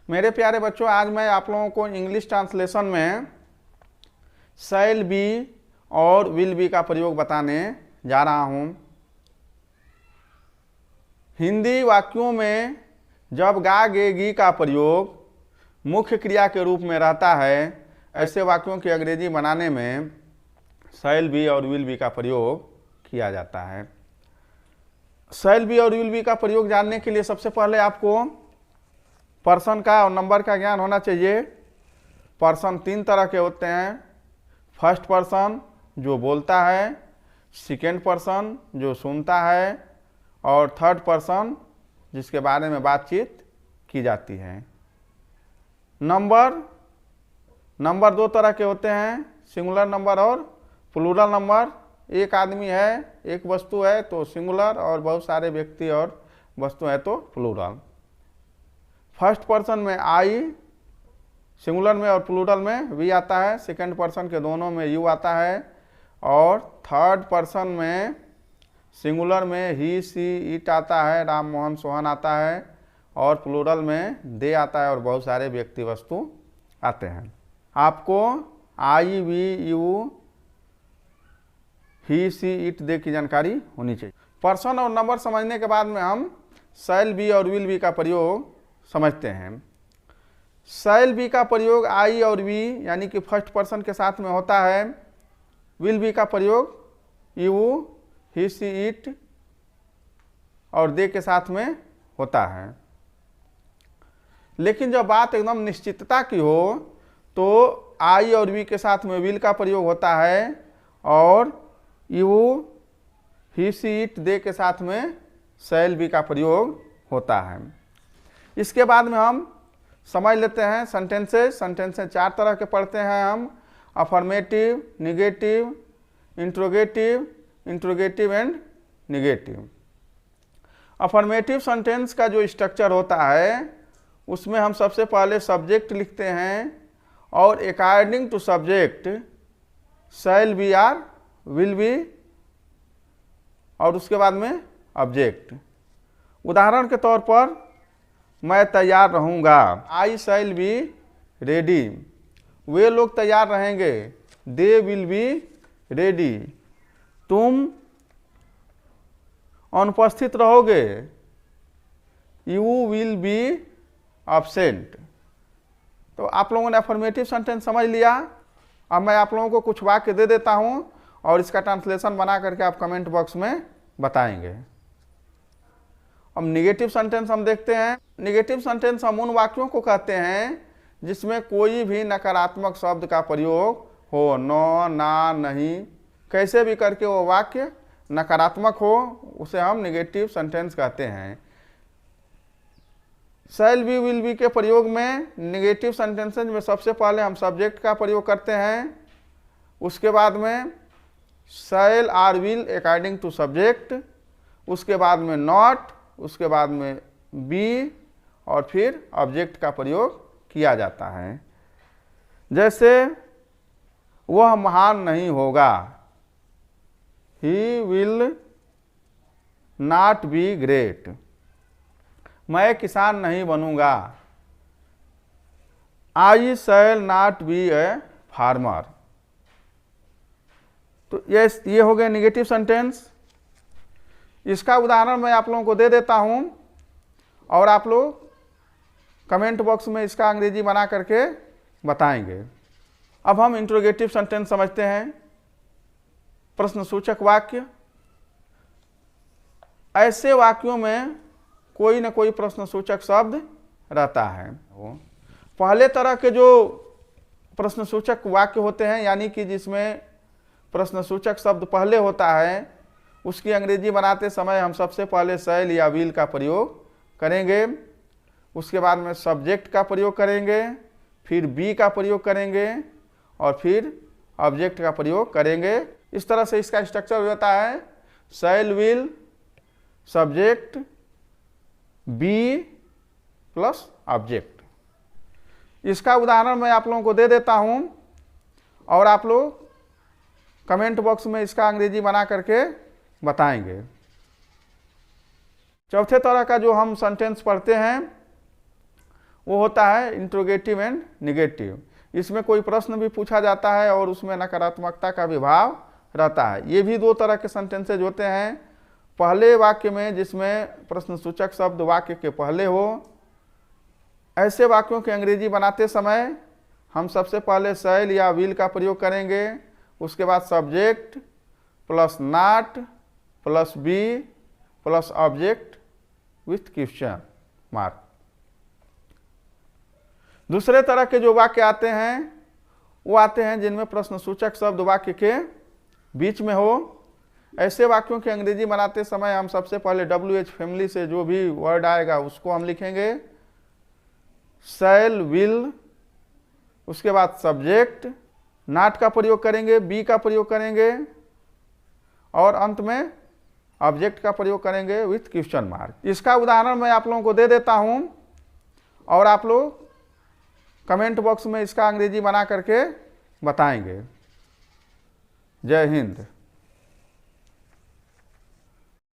मेरे प्यारे बच्चों, आज मैं आप लोगों को इंग्लिश ट्रांसलेशन में शैल बी और विल बी का प्रयोग बताने जा रहा हूं। हिंदी वाक्यों में जब गा गे गी का प्रयोग मुख्य क्रिया के रूप में रहता है, ऐसे वाक्यों की अंग्रेजी बनाने में शैल बी और विल बी का प्रयोग किया जाता है। शैल बी और विल बी का प्रयोग जानने के लिए सबसे पहले आपको पर्सन का और नंबर का ज्ञान होना चाहिए। पर्सन तीन तरह के होते हैं। फर्स्ट पर्सन जो बोलता है, सेकेंड पर्सन जो सुनता है, और थर्ड पर्सन जिसके बारे में बातचीत की जाती है। नंबर दो तरह के होते हैं, सिंगुलर नंबर और प्लूरल नंबर। एक आदमी है, एक वस्तु है तो सिंगुलर, और बहुत सारे व्यक्ति और वस्तु है तो प्लूरल। फर्स्ट पर्सन में आई सिंगुलर में और प्लूरल में वी आता है, सेकंड पर्सन के दोनों में यू आता है, और थर्ड पर्सन में सिंगुलर में ही सी इट आता है, राम मोहन सोहन आता है, और प्लूरल में दे आता है और बहुत सारे व्यक्ति वस्तु आते हैं। आपको आई वी यू ही सी इट दे की जानकारी होनी चाहिए। पर्सन और नंबर समझने के बाद में हम शैल बी और विल बी का प्रयोग समझते हैं। शैल बी का प्रयोग आई और वी यानी कि फर्स्ट पर्सन के साथ में होता है। विल बी का प्रयोग यू ही सी इट और दे के साथ में होता है। लेकिन जब बात एकदम निश्चितता की हो तो आई और वी के साथ में विल का प्रयोग होता है, और यू ही सी इट दे के साथ में शैल बी का प्रयोग होता है। इसके बाद में हम समझ लेते हैं सेंटेंसेस। सेंटेंसेस चार तरह के पढ़ते हैं हम: affirmative, negative, interrogative and negative. Affirmative sentence का जो स्ट्रक्चर होता है उसमें हम सबसे पहले सब्जेक्ट लिखते हैं, और according to subject shall be or will be, और उसके बाद में ऑब्जेक्ट। उदाहरण के तौर पर मैं तैयार रहूंगा, आई शैल बी रेडी। वे लोग तैयार रहेंगे, दे विल बी रेडी। तुम अनुपस्थित रहोगे, यू विल बी एब्सेंट। तो आप लोगों ने अफर्मेटिव सेंटेंस समझ लिया। अब मैं आप लोगों को कुछ वाक्य दे देता हूं और इसका ट्रांसलेशन बना करके आप कमेंट बॉक्स में बताएंगे। अब निगेटिव सेंटेंस हम देखते हैं। निगेटिव सेंटेंस हम उन वाक्यों को कहते हैं जिसमें कोई भी नकारात्मक शब्द का प्रयोग हो, नो, ना, नहीं, कैसे भी करके वो वाक्य नकारात्मक हो, उसे हम निगेटिव सेंटेंस कहते हैं। शैल बी विल बी के प्रयोग में निगेटिव सेंटेंसेस में सबसे पहले हम सब्जेक्ट का प्रयोग करते हैं, उसके बाद में shall or will according to subject, उसके बाद में नॉट, उसके बाद में बी, और फिर ऑब्जेक्ट का प्रयोग किया जाता है। जैसे वह महान नहीं होगा, he will not be great. मैं किसान नहीं बनूंगा, I shall not be a farmer. तो ये हो गए निगेटिव सेंटेंस। इसका उदाहरण मैं आप लोगों को दे देता हूं, और आप लोग कमेंट बॉक्स में इसका अंग्रेजी बना करके बताएंगे। अब हम इंट्रोगेटिव सेंटेंस समझते हैं। प्रश्नसूचक वाक्य। ऐसे वाक्यों में कोई ना कोई प्रश्नसूचक शब्द रहता है। पहले तरह के जो प्रश्नसूचक वाक्य होते हैं, यानी कि जिसमें प्रश्नसूचक शब्द पहले होता है, उसकी अंग्रेजी बनाते समय हम सबसे पहले शैल या विल का प्रयोग करेंगे, उसके बाद में सब्जेक्ट का प्रयोग करेंगे, फिर बी का प्रयोग करेंगे, और फिर ऑब्जेक्ट का प्रयोग करेंगे। इस तरह से इसका स्ट्रक्चर हो जाता है: shall will subject be plus object. इसका उदाहरण मैं आप लोगों को दे देता हूं, और आप लोग कमेंट बॉक्स में इसका अंग्रेजी बना करके बताएंगे। चौथे तरह का जो हम सेंटेंस पढ़ते हैं वो होता है इंट्रोगेटिव एंड निगेटिव। इसमें कोई प्रश्न भी पूछा जाता है और उसमें नकारात्मकता का भी भाव रहता है। ये भी दो तरह के सेंटेंसेज होते हैं। पहले वाक्य में जिसमें प्रश्नसूचक शब्द वाक्य के पहले हो, ऐसे वाक्यों की अंग्रेजी बनाते समय हम सबसे पहले शैल या विल का प्रयोग करेंगे, उसके बाद subject plus not plus be plus object with question mark. दूसरे तरह के जो वाक्य आते हैं वो आते हैं जिनमें प्रश्नसूचक शब्द वाक्य के बीच में हो। ऐसे वाक्यों की अंग्रेजी बनाते समय हम सबसे पहले WH फैमिली से जो भी वर्ड आएगा उसको हम लिखेंगे, शैल विल, उसके बाद सब्जेक्ट, नॉट का प्रयोग करेंगे, बी का प्रयोग करेंगे और अंत में ऑब्जेक्ट का प्रयोग करेंगे विथ क्वेश्चन मार्क। इसका उदाहरण मैं आप लोगों को दे देता हूं और आप लोग कमेंट बॉक्स में इसका अंग्रेजी बना करके बताएंगे। जय हिंद।